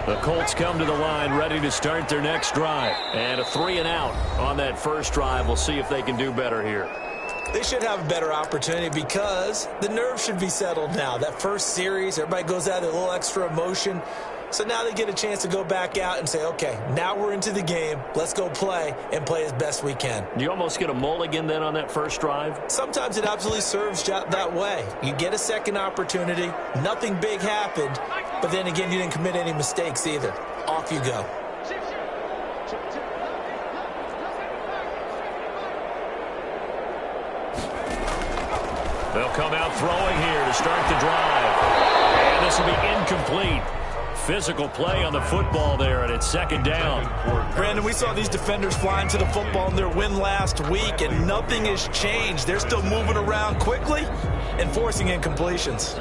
The Colts come to the line ready to start their next drive. And a 3-and-out on that first drive. We'll see if they can do better here. They should have a better opportunity because the nerves should be settled now. That first series, everybody goes out with a little extra emotion. So now they get a chance to go back out and say, okay, now we're into the game. Let's go play and play as best we can. Do you almost get a mulligan then on that first drive? Sometimes it absolutely serves that way. You get a second opportunity. Nothing big happened. But then again, you didn't commit any mistakes either. Off you go. They'll come out throwing here to start the drive. And this will be incomplete. Physical play on the football there, and it's second down. Brandon, we saw these defenders flying to the football in their win last week, and nothing has changed. They're still moving around quickly and forcing incompletions.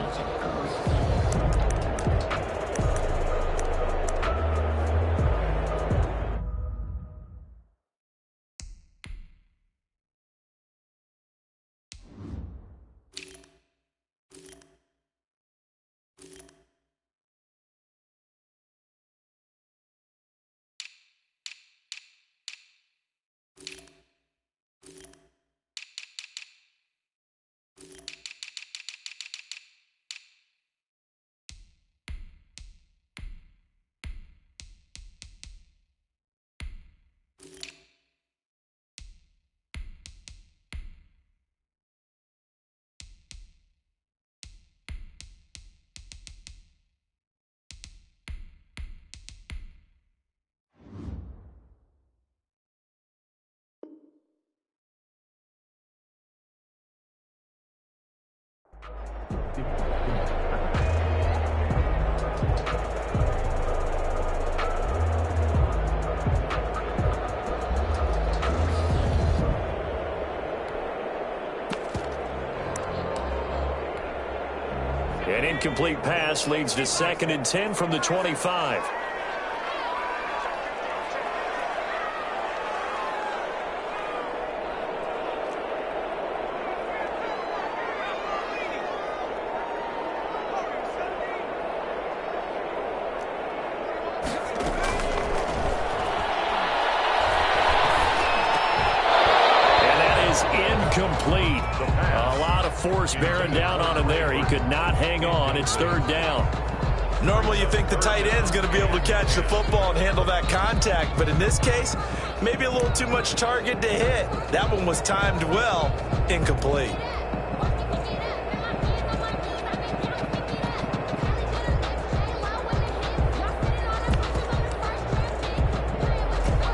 An incomplete pass leads to 2nd and 10 from the 25. Incomplete. A lot of force bearing down on him there. He could not hang on. It's 3rd down. Normally you think the tight end's going to be able to catch the football and handle that contact, but in this case, maybe a little too much target to hit. That one was timed well. Incomplete.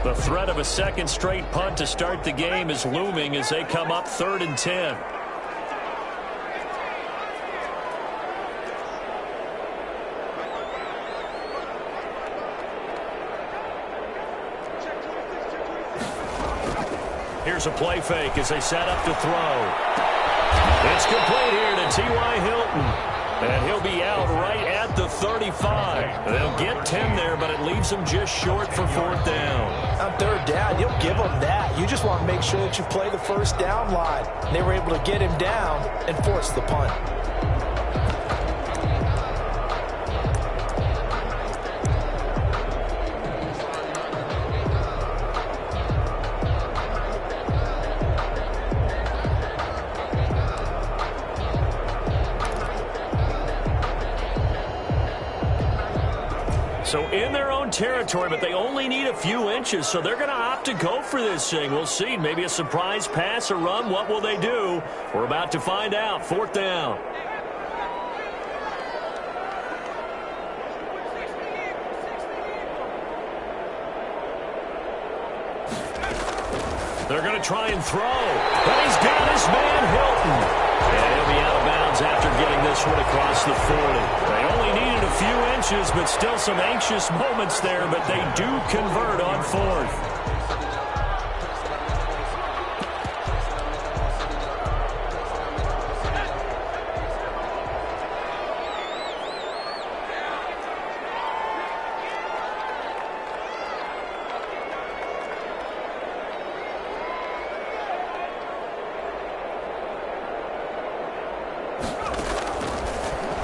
The threat of a second straight punt to start the game is looming as they come up 3rd and 10. Here's a play fake as they set up to throw. It's complete here to T.Y. Hilton. And he'll be out right at the 35. They'll get 10 there, but it leaves them just short for 4th down. On 3rd down, you'll give them that. You just want to make sure that you play the first down line. They were able to get him down and force the punt. So in their own territory, but they only need a few inches, so they're going to opt to go for this thing. We'll see. Maybe a surprise pass or run. What will they do? We're about to find out. 4th down. They're going to try and throw. But he's got his man, Hilton. And he'll be out of bounds after getting this one across the 40. They only needed a few inches, but still some anxious moments there, but they do convert on 4th.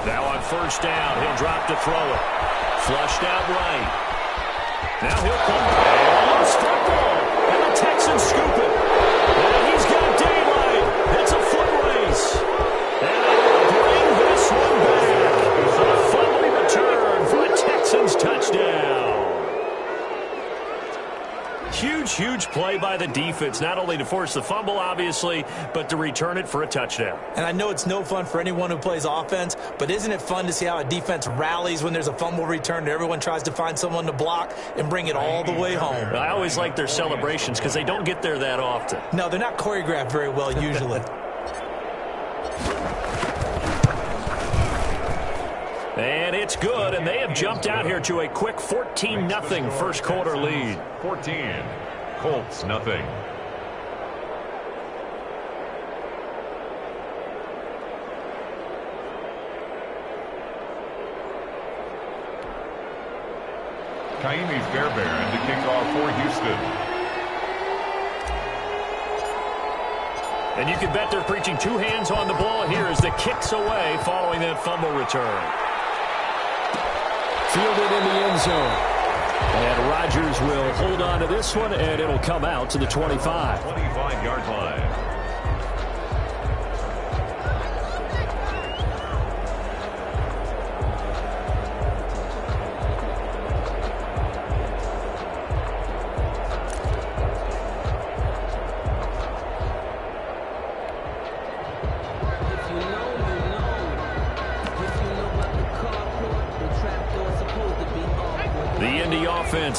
Now on 1st down, he'll drop to throw it. Flushed out right. Now he'll come back. Almost fumble. And the Texans scoop it. And he's got daylight. It's a foot race. And they will bring this one back. A fumble return for a Texans touchdown. Huge play by the defense, not only to force the fumble, obviously, but to return it for a touchdown. And I know it's no fun for anyone who plays offense, but isn't it fun to see how a defense rallies when there's a fumble return and everyone tries to find someone to block and bring it all the way home? I always like their celebrations because they don't get there that often. No, they're not choreographed very well usually. And it's good, and they have jumped out here to a quick 14-0 first quarter lead. 14, Colts nothing. Kaimi's Bear and the kickoff for Houston. And you can bet they're preaching two hands on the ball here as the kick's away following that fumble return. Fielded in the end zone. And Rodgers will hold on to this one, and it'll come out to the 25. 25-yard line.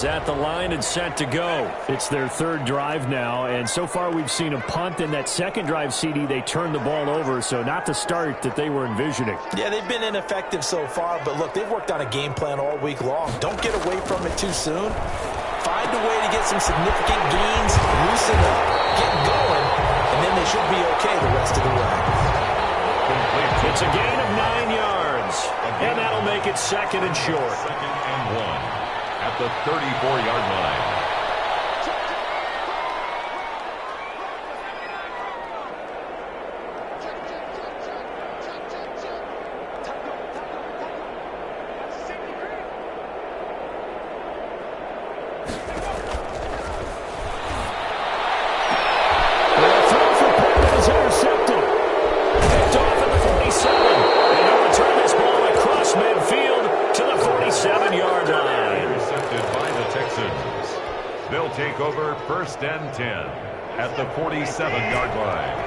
At the line and set to go. It's their third drive now, and so far we've seen a punt. In that second drive, CD, they turned the ball over, so not the start that they were envisioning. Yeah, they've been ineffective so far, but look, they've worked on a game plan all week long. Don't get away from it too soon. Find a way to get some significant gains, loosen up, get going, and then they should be okay the rest of the way. It's a gain of 9 yards, and that'll make it second and short. Second and 1. At the 34-yard line. The throw for Pittman is intercepted. Picked off at the 47. And he'll return this ball across midfield to the 47-yard line. By the Texans. They'll take over first and 10 at the 47-yard line.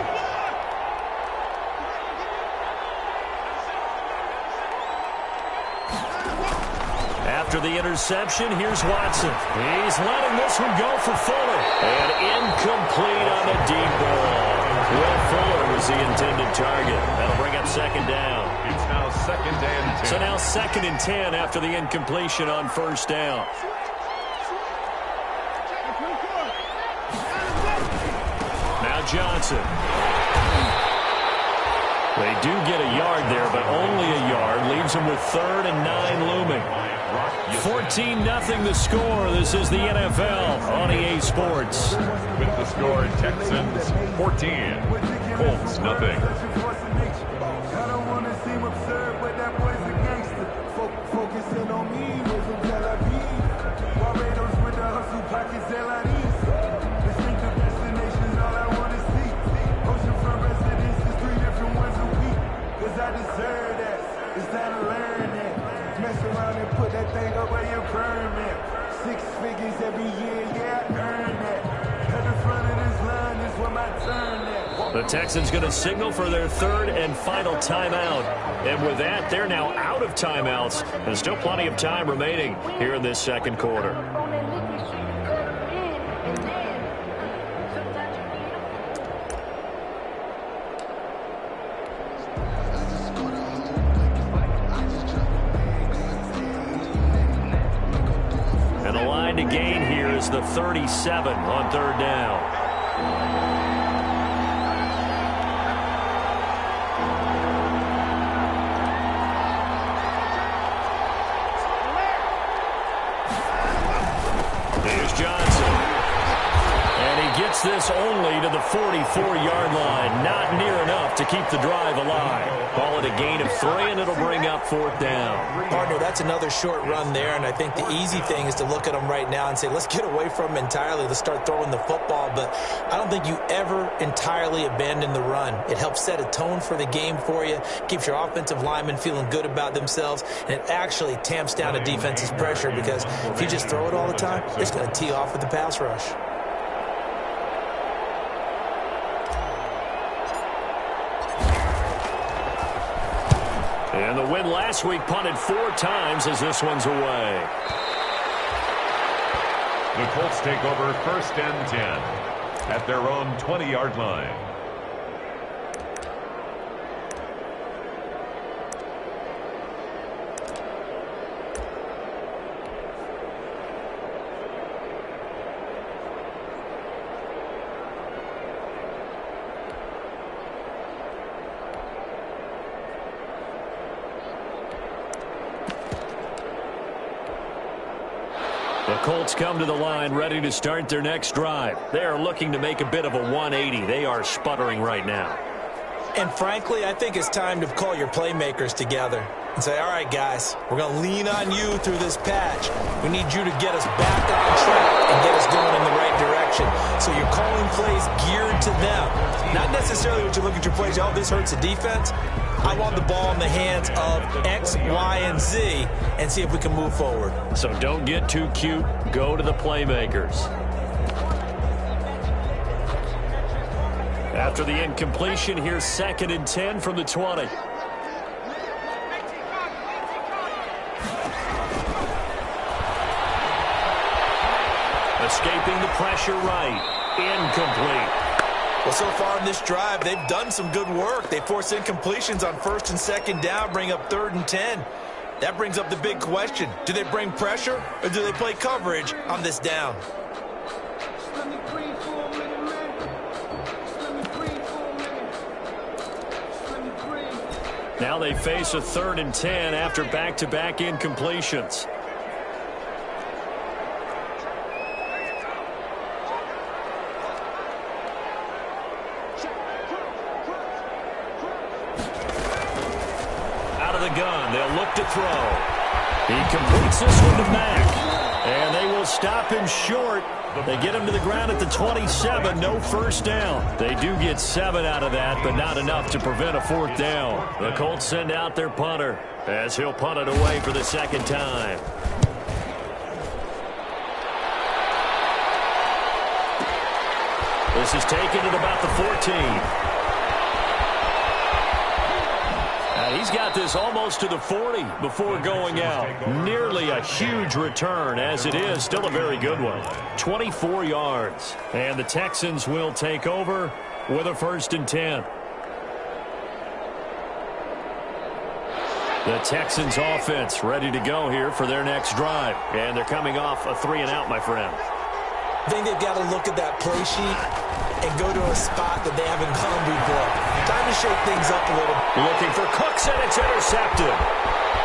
After the interception, here's Watson. He's letting this one go for Fuller. And incomplete on the deep ball. Will Fuller was the intended target. That'll bring up second down. It's now second and 10. So now second and 10 after the incompletion on first down. Now Johnson. They do get a yard there, but only a yard. Leaves them with 3rd and 9 looming. 14-0 the score. This is the NFL on EA Sports. With the score, Texans 14, Colts nothing. I don't want to seem absurd, but that boy's a gangster. Focusing on me, moving Tel Aviv. Barbados with the hustle, pockets LIDs. Distinctive destinations, all I want to see. Oceanfront residences, 3 different ones a week. Cause I deserve that. It's time to learn that. Mess around and put that thing up where your permit. 6 figures every year, yeah, I earn that. At the front of this line is where my turn at. The Texans going to signal for their 3rd and final timeout. And with that, they're now out of timeouts. There's still plenty of time remaining here in this second quarter. And the line to gain here is the 37 on 3rd down. gets this only to the 44-yard line. Not near enough to keep the drive alive. Call it a gain of 3, and it'll bring up 4th down. Partner, that's another short run there, and I think the easy thing is to look at them right now and say, let's get away from them entirely. Let's start throwing the football. But I don't think you ever entirely abandon the run. It helps set a tone for the game for you, keeps your offensive linemen feeling good about themselves, and it actually tamps down a defense's pressure because if you just throw it all the time, it's going to tee off with the pass rush. And the win last week punted 4 times as this one's away. The Colts take over 1st and 10 at their own 20-yard line. The Colts come to the line ready to start their next drive. They are looking to make a bit of a 180. They are sputtering right now. And frankly, I think it's time to call your playmakers together and say, all right, guys, we're going to lean on you through this patch. We need you to get us back on track and get us going in the right direction. So you're calling plays geared to them. Not necessarily what you look at your plays, oh, this hurts the defense. I want the ball in the hands of X, Y, and Z and see if we can move forward. So don't get too cute. Go to the playmakers. After the incompletion, here's 2nd and 10 from the 20. Escaping the pressure right. Incomplete. Well, so far in this drive, they've done some good work. They force incompletions on 1st and 2nd down, bring up 3rd and 10. That brings up the big question. Do they bring pressure or do they play coverage on this down? Now they face a 3rd and 10 after back-to-back incompletions. Gun. They'll look to throw. He completes this one to Mack. And they will stop him short. They get him to the ground at the 27. No 1st down. They do get 7 out of that, but not enough to prevent a 4th down. The Colts send out their punter as he'll punt it away for the 2nd time. This is taken at about the 14. He's got this almost to the 40 before going out. Nearly a huge return, as it is still a very good one. 24 yards. And the Texans will take over with a 1st and 10. The Texans offense ready to go here for their next drive. And they're coming off a 3-and-out, my friend. I think they've got to look at that play sheet and go to a spot that they haven't gone before. Time to shake things up a little. Looking for Cooks, and it's intercepted.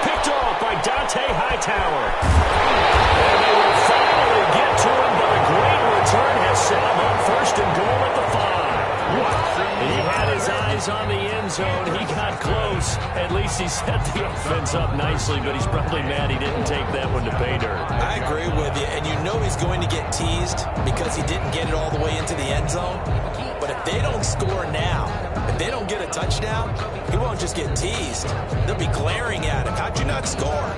Picked off by Dante Hightower. And they will finally get to him, but a great return has set him up 1st and goal at the 5. He had his eyes on the end zone. He got close. At least he set the offense up nicely, but he's probably mad he didn't take that one to pay dirt. I agree with you, and you know he's going to get teased because he didn't get it all the way into the end zone. But if they don't score now, if they don't get a touchdown, he won't just get teased. They'll be glaring at him. How'd you not score?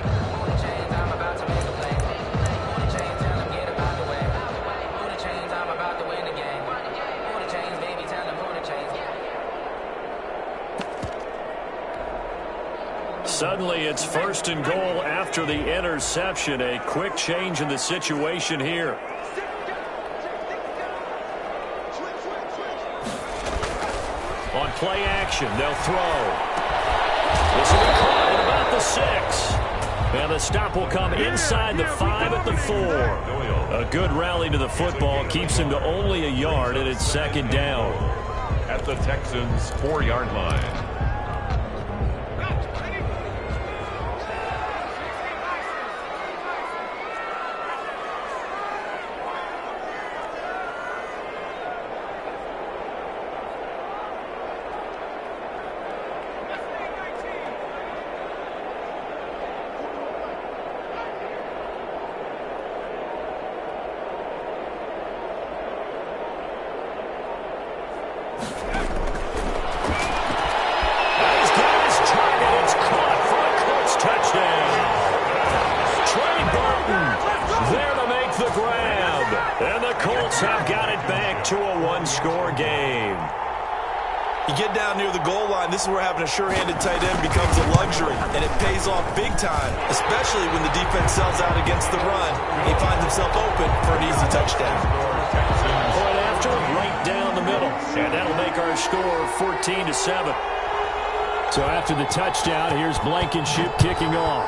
Suddenly it's 1st and goal after the interception. A quick change in the situation here. On play action, they'll throw. This will be caught at about the 6. And the stop will come inside the 5 at the 4. A good rally to the football keeps him to only a yard, and it's 2nd down. At the Texans' 4-yard line. You get down near the goal line, this is where having a sure-handed tight end becomes a luxury, and it pays off big time, especially when the defense sells out against the run. He finds himself open for an easy touchdown. Point after, right down the middle, and that'll make our score 14-7. So after the touchdown, here's Blankenship kicking off.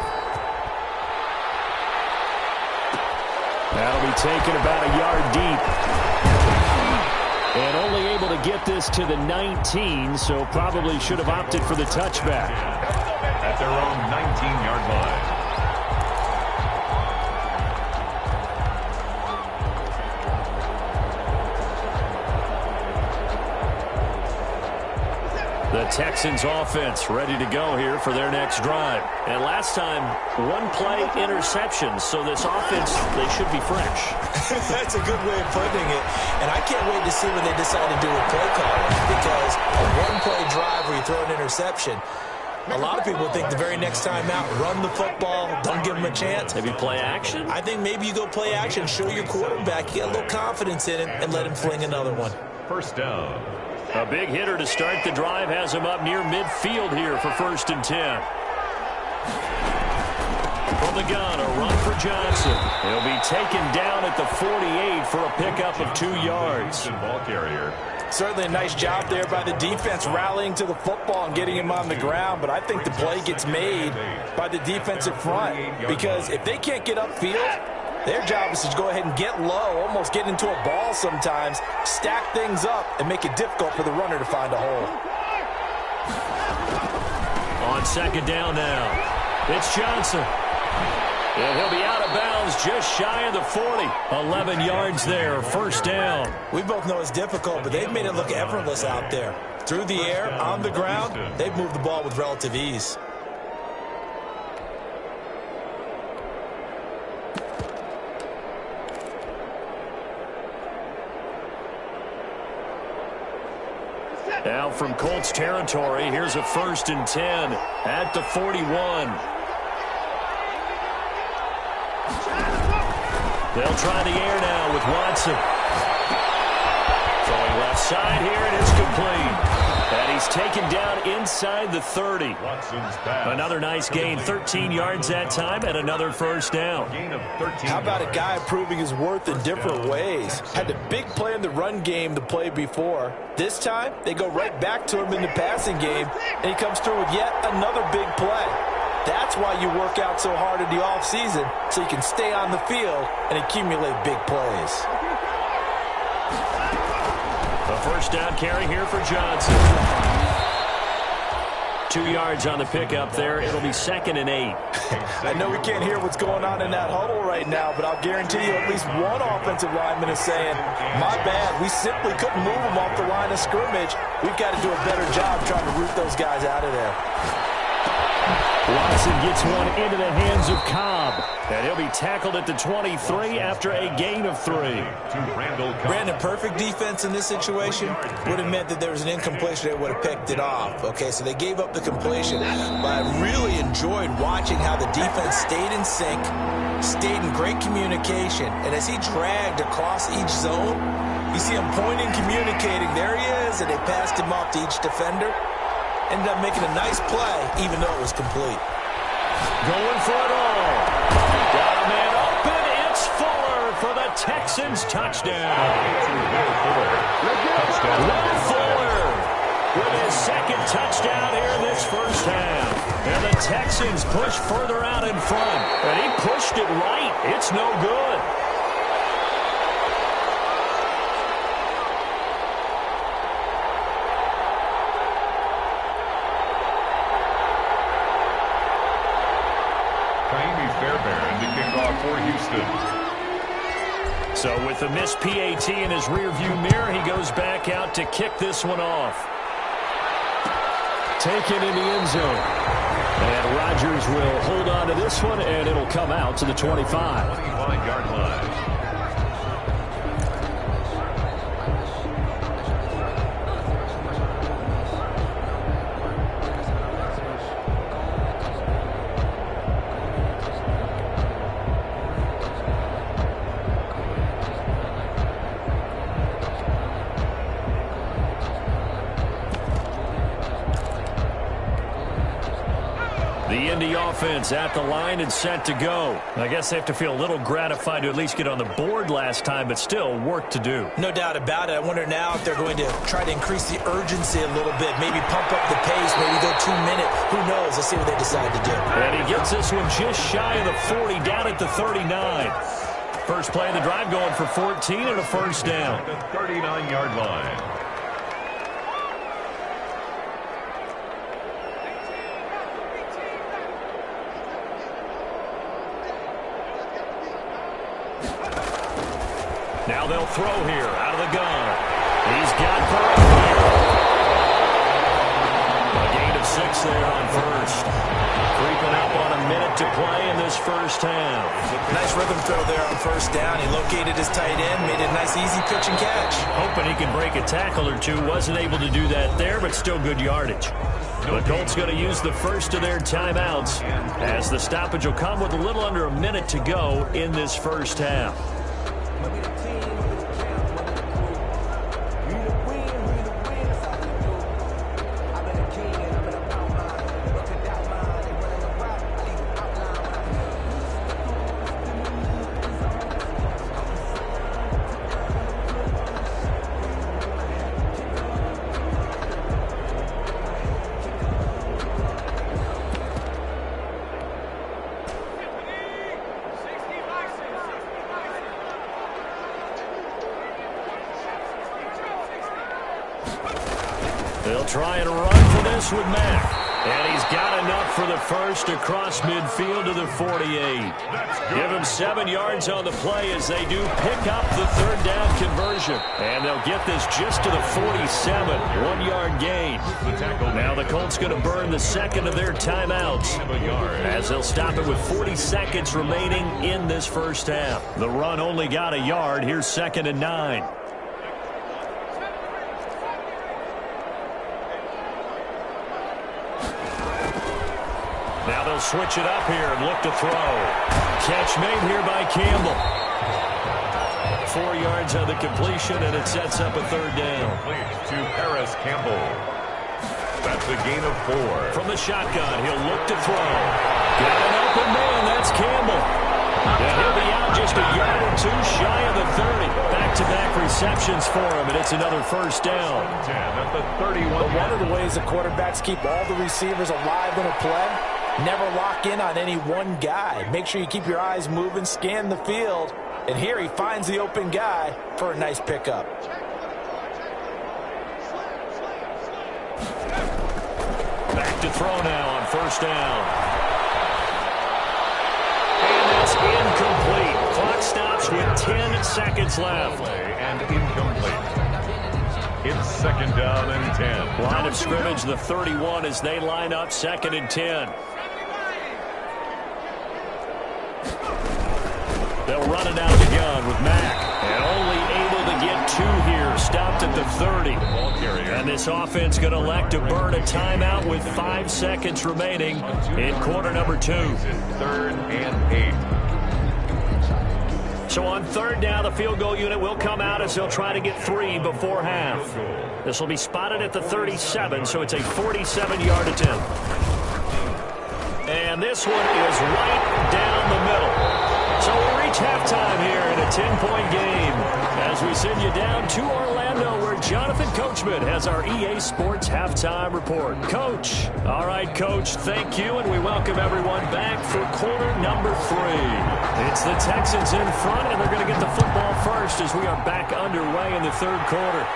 That'll be taken about a yard deep. And only able to get this to the 19, so probably should have opted for the touchback. At their own 19-yard line. The Texans offense ready to go here for their next drive. And last time, one-play interception, so this offense, they should be fresh. That's a good way of putting it. And I can't wait to see what they decide to do with play calling, because a one-play drive where you throw an interception, a lot of people think the very next time out, run the football, don't give them a chance. Maybe play action? I think maybe you go play action, show your quarterback, you get a little confidence in him, and let him fling another one. First down. A big hitter to start the drive has him up near midfield here for 1st and 10. From the gun, a run for Johnson. He'll be taken down at the 48 for a pickup of 2 yards. Ball carrier. Certainly a nice job there by the defense rallying to the football and getting him on the ground, but I think the play gets made by the defensive front, because if they can't get upfield, their job is to go ahead and get low, almost get into a ball sometimes, stack things up, and make it difficult for the runner to find a hole. On 2nd down now, it's Johnson. And he'll be out of bounds just shy of the 40. 11 yards there, 1st down. We both know it's difficult, but they've made it look effortless out there. Through the air, on the ground, they've moved the ball with relative ease. Now from Colts territory, here's a 1st and 10 at the 41. They'll try the air now with Watson. Throwing left side here, and it's complete. And he's taken down inside the 30. Another nice gain, 13 yards that time, and another 1st down. How about a guy proving his worth in different ways? Had the big play in the run game to play before. This time, they go right back to him in the passing game, and he comes through with yet another big play. That's why you work out so hard in the offseason, so you can stay on the field and accumulate big plays. A 1st down carry here for Johnson. 2 yards on the pickup there. It'll be 2nd and 8. I know we can't hear what's going on in that huddle right now, but I'll guarantee you at least one offensive lineman is saying, my bad, we simply couldn't move them off the line of scrimmage. We've got to do a better job trying to root those guys out of there. Watson gets one into the hands of Cobb. And he'll be tackled at the 23 after a gain of 3. Brandon, perfect defense in this situation would have meant that there was an incompletion. They would have picked it off. Okay, so they gave up the completion. But I really enjoyed watching how the defense stayed in sync, stayed in great communication. And as he dragged across each zone, you see him pointing, communicating. There he is, and they passed him off to each defender. Ended up making a nice play, even though it was complete. Going for it all. Got a man open. It's Fuller for the Texans touchdown. Will Fuller with his 2nd touchdown here in this 1st half. And the Texans push further out in front. And he pushed it right. It's no good. Fairbairn to kick off for Houston. So with the missed PAT in his rearview mirror, he goes back out to kick this one off. Taken in the end zone. And Rodgers will hold on to this one, and it'll come out to the 25. 25-yard line. The Indy offense at the line and set to go. I guess they have to feel a little gratified to at least get on the board last time, but still work to do. No doubt about it. I wonder now if they're going to try to increase the urgency a little bit, maybe pump up the pace, maybe go 2 minute. Who knows? Let's see what they decide to do. And he gets this one just shy of the 40, down at the 39. First play of the drive going for 14 and a first down. At the 39-yard line. Now they'll throw here out of the gun. He's got Burrow. A gain of 6 there on first. Creeping up on a minute to play in this first half. Nice rhythm throw there on first down. He located his tight end, made a nice easy pitch and catch. Hoping he can break a tackle or two. Wasn't able to do that there, but still good yardage. The Colts going to use the first of their timeouts as the stoppage will come with a little under a minute to go in this first half. They'll try and run for this with Mack. And he's got enough for the first across midfield to the 48. Give him 7 yards on the play as they do pick up the third down conversion. And they'll get this just to the 47. 1-yard gain. Now the Colts going to burn the second of their timeouts as they'll stop it with 40 seconds remaining in this first half. The run only got a yard. Here's 2nd and 9. Now they'll switch it up here and look to throw. Catch made here by Campbell. 4 yards on the completion, and it sets up a third down. To Paris Campbell. That's a gain of 4. From the shotgun, he'll look to throw. Got an open man, that's Campbell. And he'll be out just a yard or two shy of the 30. Back-to-back receptions for him, and it's another first down. 10 at the 31. But one of the ways the quarterbacks keep all the receivers alive in a play, never lock in on any one guy. Make sure you keep your eyes moving, scan the field. And here he finds the open guy for a nice pickup. Back to throw now on first down. And that's incomplete. Clock stops with 10 seconds left. And incomplete. It's 2nd down and 10. Line of scrimmage, the 31 as they line up 2nd and 10. They'll run it out the gun with Mack. And only able to get 2 here. Stopped at the 30. And this offense going to elect to burn a timeout with 5 seconds remaining in quarter number 2. 3rd and 8. So on 3rd down, the field goal unit will come out as they'll try to get 3 before half. This will be spotted at the 37, so it's a 47-yard attempt. And this one is right down the middle. So we reach halftime here in a 10-point game as we send you down to Orlando where Jonathan Coachman has our EA Sports Halftime Report. Coach. All right, Coach, thank you, and we welcome everyone back for quarter number 3. It's the Texans in front, and they're going to get the football first as we are back underway in the 3rd quarter.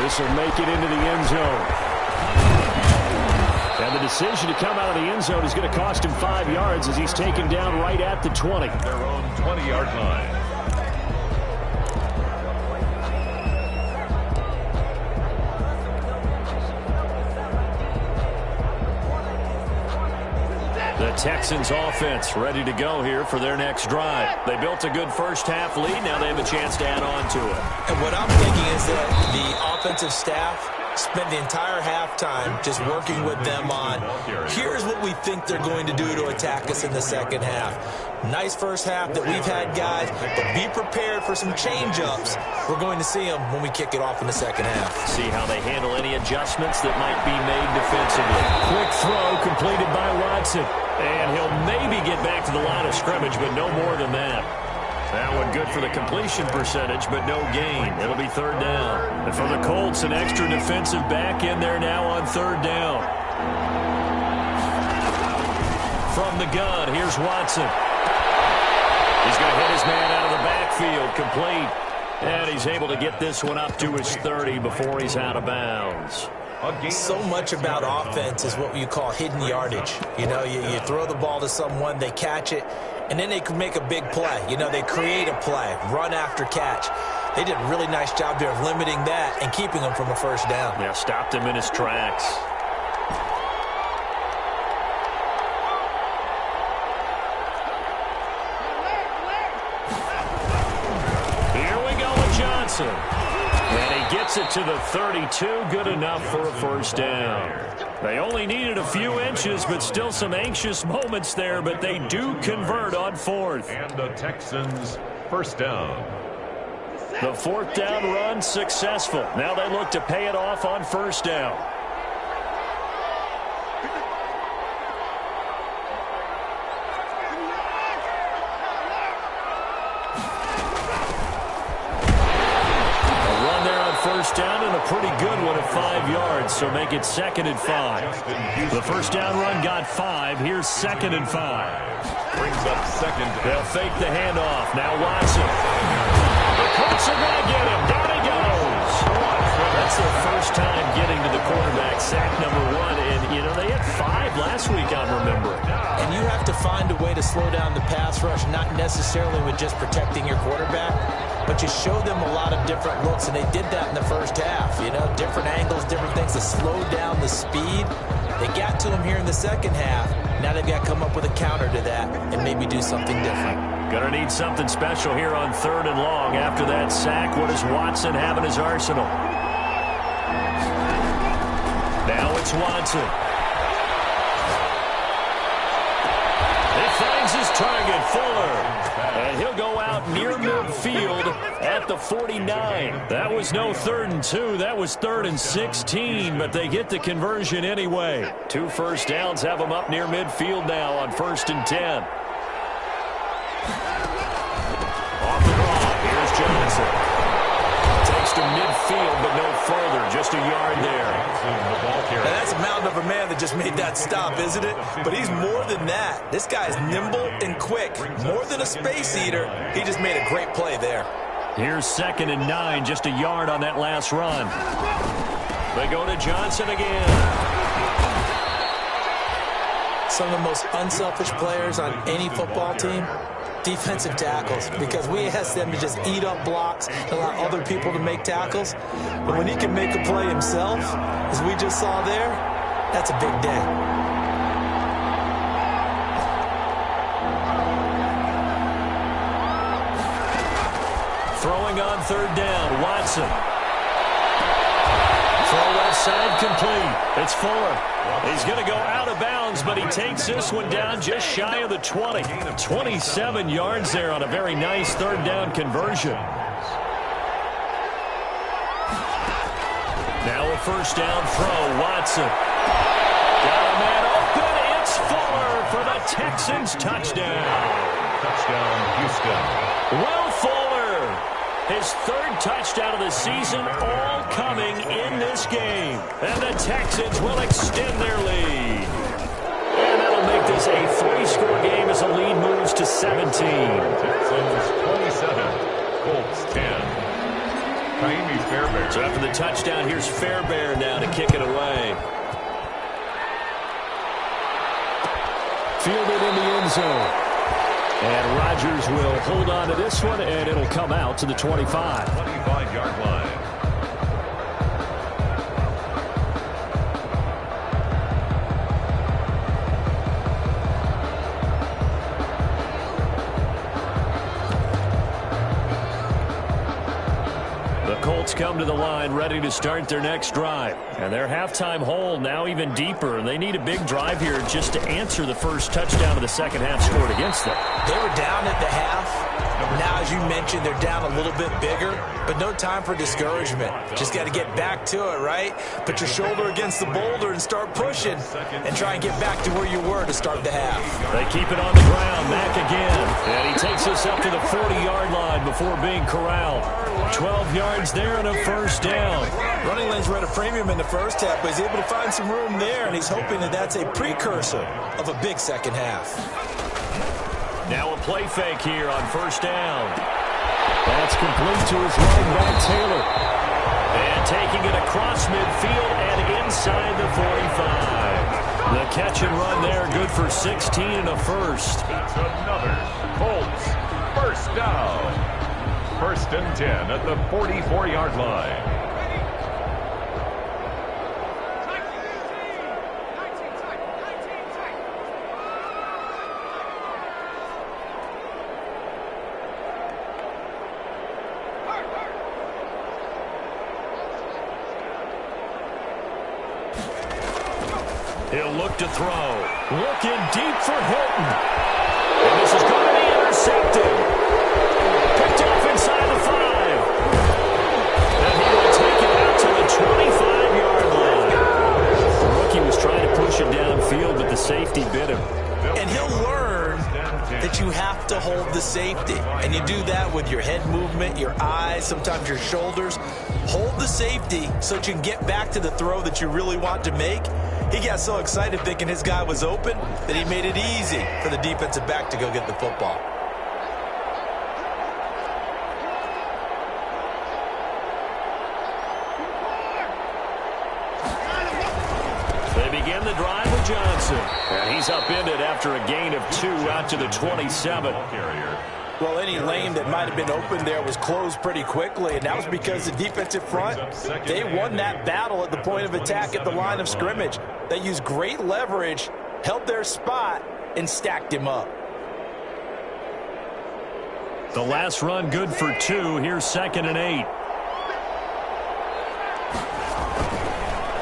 This will make it into the end zone. And the decision to come out of the end zone is going to cost him 5 yards as he's taken down right at the 20. Their own 20-yard line. The Texans offense ready to go here for their next drive. They built a good first half lead. Now they have a chance to add on to it. And what I'm thinking is that the offensive staff spent the entire halftime just working with them on, here's what we think they're going to do to attack us in the second half. Nice first half that we've had, guys, but be prepared for some change-ups. We're going to see them when we kick it off in the second half. See how they handle any adjustments that might be made defensively. Quick throw completed by Watson. And he'll maybe get back to the line of scrimmage, but no more than that. That one good for the completion percentage, but no gain. It'll be third down. And for the Colts, an extra defensive back in there now on third down. From the gun, here's Watson. He's going to hit his man out of the backfield, complete. And he's able to get this one up to his 30 before he's out of bounds. So much about offense is what you call hidden yardage. You know, you throw the ball to someone, they catch it, and then they can make a big play. You know, they create a play, run after catch. They did a really nice job there of limiting that and keeping him from a first down. Yeah, stopped him in his tracks. Here we go with Johnson. And he gets it to the 32, good enough for a first down. They only needed a few inches, but still some anxious moments there, but they do convert on fourth. And the Texans first down. The fourth down run successful. Now they look to pay it off on first down. First down and a pretty good one at 5 yards, so make it 2nd and 5. The first down run got 5. Here's 2nd and 5. Brings up second. They'll fake the handoff. Now Watson. The Colts are going to get him. Down he goes. That's their first time getting to the quarterback. Sack number 1. And, you know, they had 5 last week, I'm remembering. And you have to find a way to slow down the pass rush, not necessarily with just protecting your quarterback, but you show them a lot of different looks, and they did that in the first half. You know, different angles, different things to slow down the speed. They got to him here in the second half. Now they've got to come up with a counter to that and maybe do something different. Gonna need something special here on 3rd and long. After that sack, what does Watson have in his arsenal? Now it's Watson. He finds his target, Fuller. And he'll go out near midfield at the 49. That was no 3rd and 2. That was 3rd and 16, but they get the conversion anyway. 2 first downs have them up near midfield now on 1st and 10. Off the draw, here's Johnson. Takes to midfield, but no further, just a yard there. Now that's a mountain of a man that just made that stop, isn't it? But he's more than that. This guy's nimble and quick. More than a space eater, he just made a great play there. Here's 2nd and 9, just a yard on that last run. They go to Johnson again. Some of the most unselfish players on any football team, defensive tackles, because we ask them to just eat up blocks, allow other people to make tackles. But when he can make a play himself, as we just saw there, that's a big day. Throwing on 3rd down, Watson. Throw left side complete. It's Fuller. He's going to go out of bounds, but he takes this one down just shy of the 20. 27 yards there on a very nice 3rd down conversion. Now a first down throw, Watson. Got a man open. It's Fuller for the Texans touchdown. Touchdown, Houston. Will Fuller, his 3rd touchdown of the season, all coming in this game. And the Texans will extend their lead. And that'll make this a 3-score game as the lead moves to 17. Texans 27, Colts 10. Kaimi Fairbairn. So after the touchdown, here's Fairbairn now to kick it away. Fielded in the end zone. And Rodgers will hold on to this one, and it'll come out to the 25. 25-yard line. come to the line ready to start their next drive. And their halftime hole now even deeper. They need a big drive here just to answer the first touchdown of the second half scored against them. They were down at the half. Now, as you mentioned, they're down a little bit bigger, but no time for discouragement. Just got to get back to it, right? Put your shoulder against the boulder and start pushing and try and get back to where you were to start the half. They keep it on the ground. Mack again. And he takes us up to the 40-yard line before being corralled. 12 yards there and a first down. Running lanes were at a premium in the first half, but he's able to find some room there, and he's hoping that that's a precursor of a big second half. Now a play fake here on first down. That's complete to his running back, Taylor. And taking it across midfield and inside the 45. The catch and run there, good for 16 and a first. That's another Colts first down. 1st and 10 at the 44-yard line. He'll look to throw. Looking deep for Hilton. And this is going to be intercepted. Picked off inside the 5. And he will take it out to the 25-yard line. The rookie was trying to push it downfield, but the safety bit him. And he'll learn that you have to hold the safety. And you do that with your head movement, your eyes, sometimes your shoulders. Hold the safety so that you can get back to the throw that you really want to make. He got so excited thinking his guy was open that he made it easy for the defensive back to go get the football. They begin the drive with Johnson. And he's upended after a gain of 2 out to the 27. Well, any lane that might have been open there was closed pretty quickly, and that was because the defensive front, they won that battle at the point of attack at the line of scrimmage. They used great leverage, held their spot, and stacked him up. The last run good for 2. Here's 2nd and 8.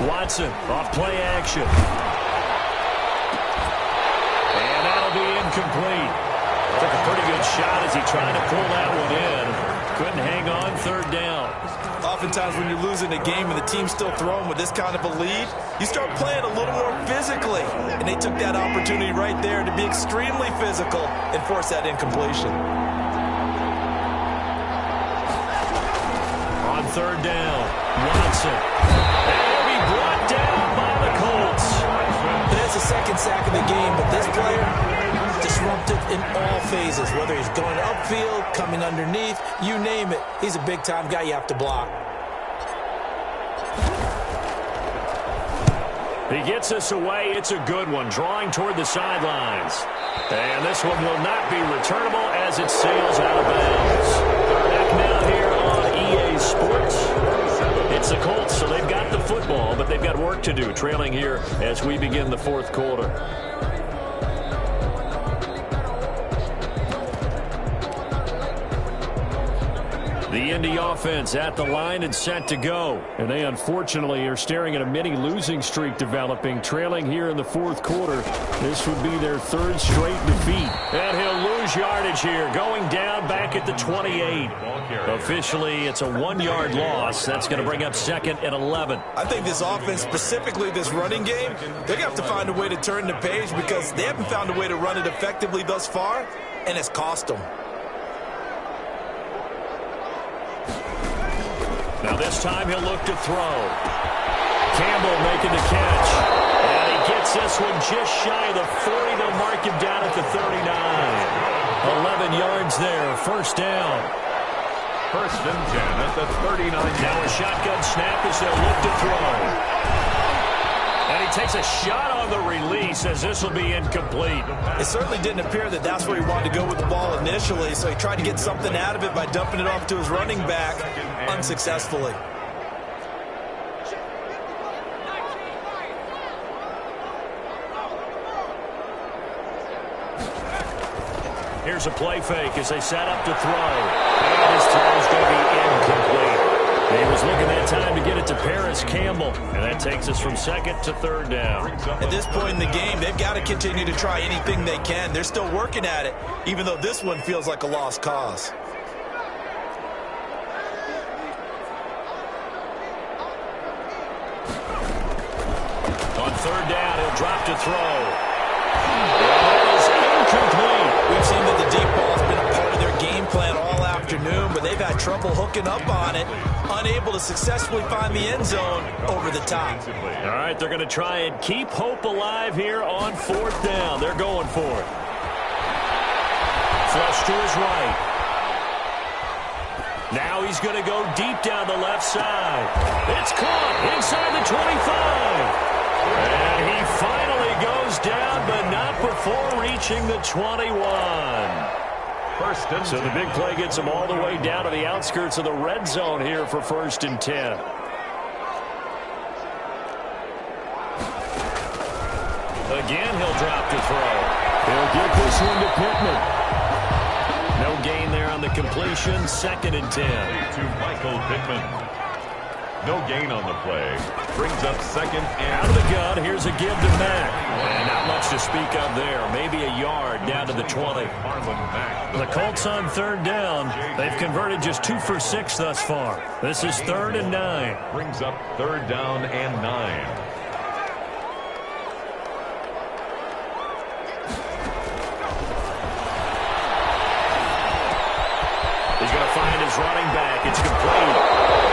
Watson off play action. And that'll be incomplete. Took a pretty good shot as he tried to pull that one in. Couldn't hang on 3rd down. Oftentimes when you're losing a game and the team's still throwing with this kind of a lead, you start playing a little more physically. And they took that opportunity right there to be extremely physical and force that incompletion. On 3rd down, Watson. And he'll be brought down by the Colts. That's the 2nd sack of the game, but this player, disruptive in all phases, whether he's going upfield, coming underneath, you name it. He's a big-time guy you have to block. He gets us away. It's a good one, drawing toward the sidelines. And this one will not be returnable as it sails out of bounds. Back now here on EA Sports. It's the Colts, so they've got the football, but they've got work to do, trailing here as we begin the 4th quarter. The Indy offense at the line and set to go. And they unfortunately are staring at a mini losing streak developing, trailing here in the 4th quarter. This would be their 3rd straight defeat. And he'll lose yardage here, going down back at the 28. Officially, it's a 1-yard loss. That's going to bring up 2nd and 11. I think this offense, specifically this running game, they're going to have to find a way to turn the page because they haven't found a way to run it effectively thus far, and it's cost them. Now this time he'll look to throw. Campbell making the catch. And he gets this one just shy of the 40. They'll mark him down at the 39. 11 yards there. First down. 1st and 10 at the 39. Now a shotgun snap as they'll look to throw. And he takes a shot on the release as this will be incomplete. It certainly didn't appear that that's where he wanted to go with the ball initially, so he tried to get something out of it by dumping it off to his running back unsuccessfully. Here's a play fake as they set up to throw. And his throw is going to be incomplete. He was looking that time to get it to Paris Campbell, and that takes us from second to third down. At this point in the game, they've got to continue to try anything they can. They're still working at it, even though this one feels like a lost cause. On third down, he'll drop to throw. That is incomplete. We've seen that the deep ball has been a part of their game plan all afternoon, but they've had trouble hooking up on it, unable to successfully find the end zone over the top. All right, they're going to try and keep hope alive here on fourth down. They're going for it. Flush to his right. Now he's going to go deep down the left side. It's caught inside the 25. And he finally goes down, but not before reaching the 21. So the big play gets him all the way down to the outskirts of the red zone here for 1st and 10. Again, he'll drop to throw. He'll get this one to Pittman. No gain there on the completion. 2nd and 10. To Michael Pittman. No gain on the play. Brings up 2nd and... Out of the gun, here's a give to Mack. And not much to speak of there. Maybe a yard down to the 20. The Colts on 3rd down. They've converted just 2 for 6 thus far. This is 3rd and 9. Brings up 3rd down and 9. He's going to find his running back. It's complete.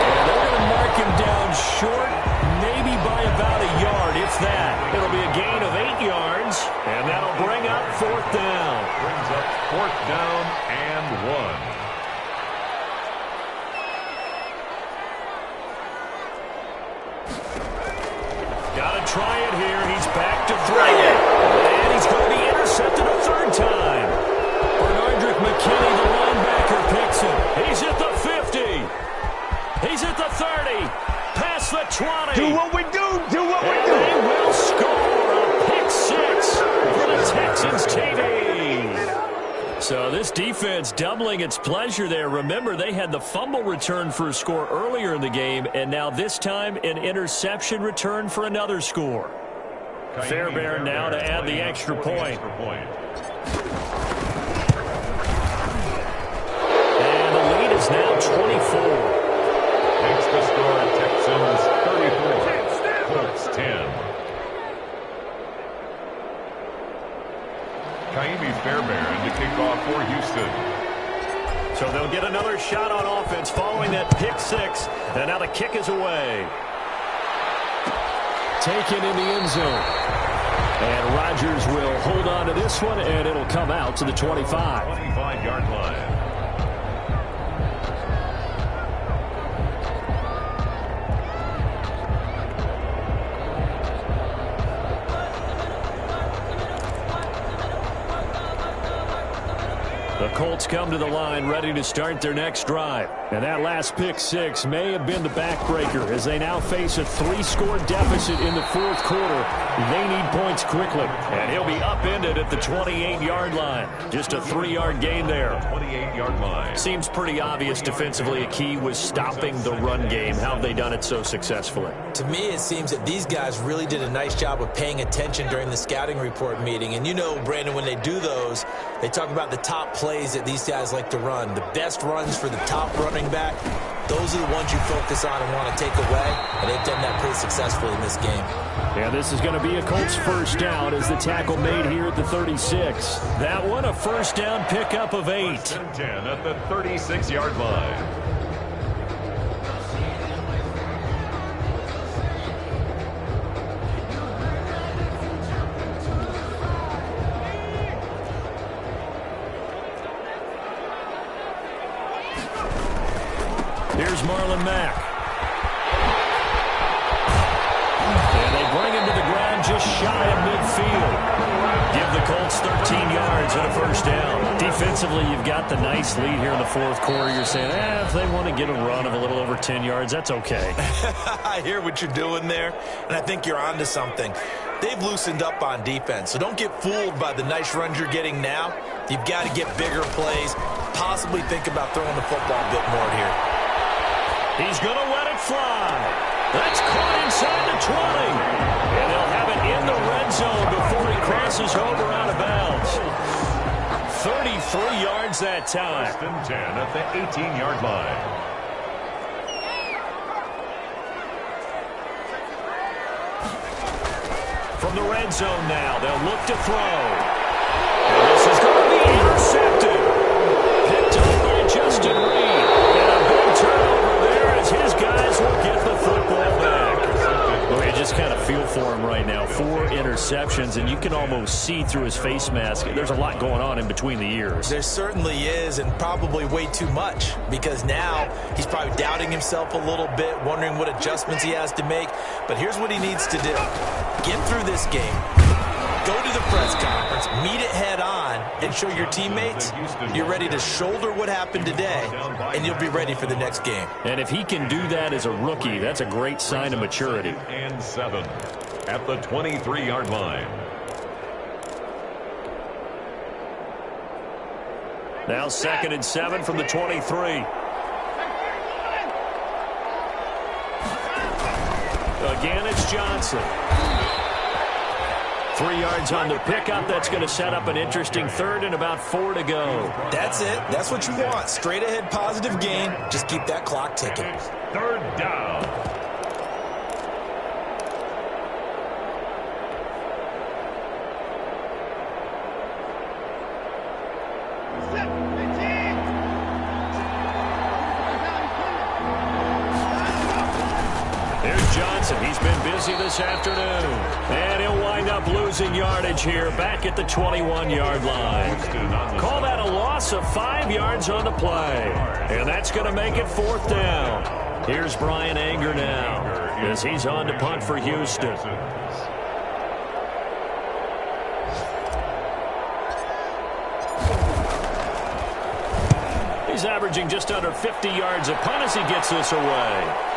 And they're going to mark him down short, maybe by about a yard, if that. It'll be a gain of 8 yards, and that'll bring up 4th down. Brings up 4th down and 1. Got to try it here. He's back to throw. And he's going to be intercepted a 3rd time. Bernardrick McKinney, the linebacker, picks him. He's at the 50. He's at the 30. Past the 20. Do what we do. Do what we do. They will score a pick 6 for the Texans TV. So this defense doubling its pleasure there. Remember, they had the fumble return for a score earlier in the game, and now this time an interception return for another score. Fairbairn now to add the extra point. And the lead is now 24. Makes the score Texans 34, Colts 10. Kaimi Fairbairn to kick off for Houston. So they'll get another shot on offense following that pick 6. And now the kick is away. Taken in the end zone. And Rodgers will hold on to this one, and it'll come out to the 25. 25-yard line. The Colts come to the line ready to start their next drive. And that last pick 6 may have been the backbreaker as they now face a 3-score deficit in the 4th quarter. They need points quickly. And he'll be upended at the 28-yard line. Just a 3-yard gain there. 28-yard line. Seems pretty obvious defensively a key was stopping the run game. How have they done it so successfully? To me, it seems that these guys really did a nice job of paying attention during the scouting report meeting. And you know, Brandon, when they do those, they talk about the top plays that these guys like to run. The best runs for the top running back, those are the ones you focus on and want to take away. And they've done that pretty successfully in this game. Yeah, this is going to be a Colts first down as the tackle made here at the 36. That one, a first down pickup of 8. 10 at the 36-yard line. Here's Marlon Mack. And they bring him to the ground just shy of midfield. Give the Colts 13 yards and a first down. Defensively, you've got the nice lead here in the 4th quarter. You're saying, if they want to get a run of a little over 10 yards, that's okay. I hear what you're doing there, and I think you're onto something. They've loosened up on defense, so don't get fooled by the nice runs you're getting now. You've got to get bigger plays, possibly think about throwing the football a bit more here. He's going to let it fly. That's caught inside the 20. And they'll have it in the red zone before he crosses over out of bounds. 33 yards that time. First and 10 at the 18-yard line. From the red zone now, they'll look to throw. And this is going to be intercepted. Picked up by Justin Reed. And a big turnover there as his guys will get the football back. Well, you just kind of feel for him right now. 4 interceptions, and you can almost see through his face mask. There's a lot going on in between the ears. There certainly is, and probably way too much, because now he's probably doubting himself a little bit, wondering what adjustments he has to make. But here's what he needs to do. Get through this game, go to the press conference, meet it head on, and show your teammates you're ready to shoulder what happened today, and you'll be ready for the next game. And if he can do that as a rookie, that's a great sign of maturity. And 7 at the 23-yard line. Now 2nd and 7 from the 23. Again, it's Johnson. 3 yards on the pickup. That's going to set up an interesting 3rd and about 4 to go. That's it. That's what you want. Straight ahead positive gain. Just keep that clock ticking. It's 3rd down. Here's Johnson. He's been busy this afternoon. And he'll wind up losing yardage here back at the 21-yard line. Call that a loss of 5 yards on the play. And that's going to make it 4th down. Here's Brian Anger now as he's on to punt for Houston. He's averaging just under 50 yards a punt as he gets this away.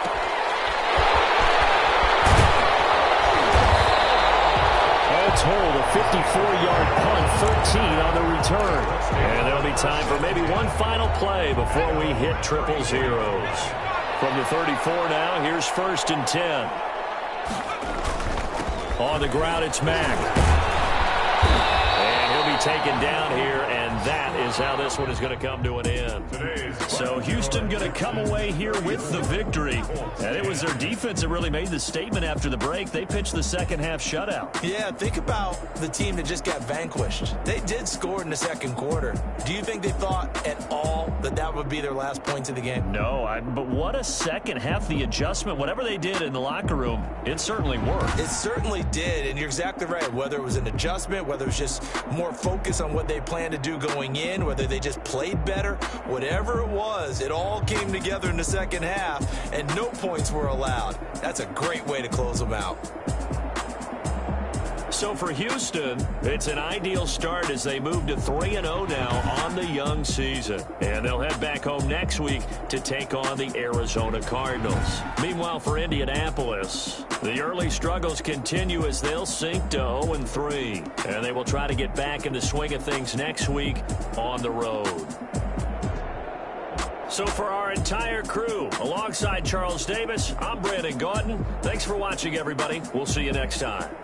Hold a 54-yard punt, 13 on the return. And there'll be time for maybe one final play before we hit triple zeros. From the 34 now, here's 1st and 10. On the ground, it's Mack. And he'll be taken down here, and that is how this one is going to come to an end. So Houston going to come away here with the victory. And it was their defense that really made the statement after the break. They pitched the second half shutout. Yeah, think about the team that just got vanquished. They did score in the 2nd quarter. Do you think they thought at all that that would be their last points of the game? No, but what a second half. The adjustment, whatever they did in the locker room, it certainly worked. It certainly did, and you're exactly right. Whether it was an adjustment, whether it was just more focus on what they planned to do going in, whether they just played better, whatever it was, it all came together in the second half, and no points were allowed. That's a great way to close them out. So for Houston, it's an ideal start as they move to 3-0 now on the young season. And they'll head back home next week to take on the Arizona Cardinals. Meanwhile, for Indianapolis, the early struggles continue as they'll sink to 0-3. And they will try to get back in the swing of things next week on the road. So for our entire crew, alongside Charles Davis, I'm Brandon Gautin. Thanks for watching, everybody. We'll see you next time.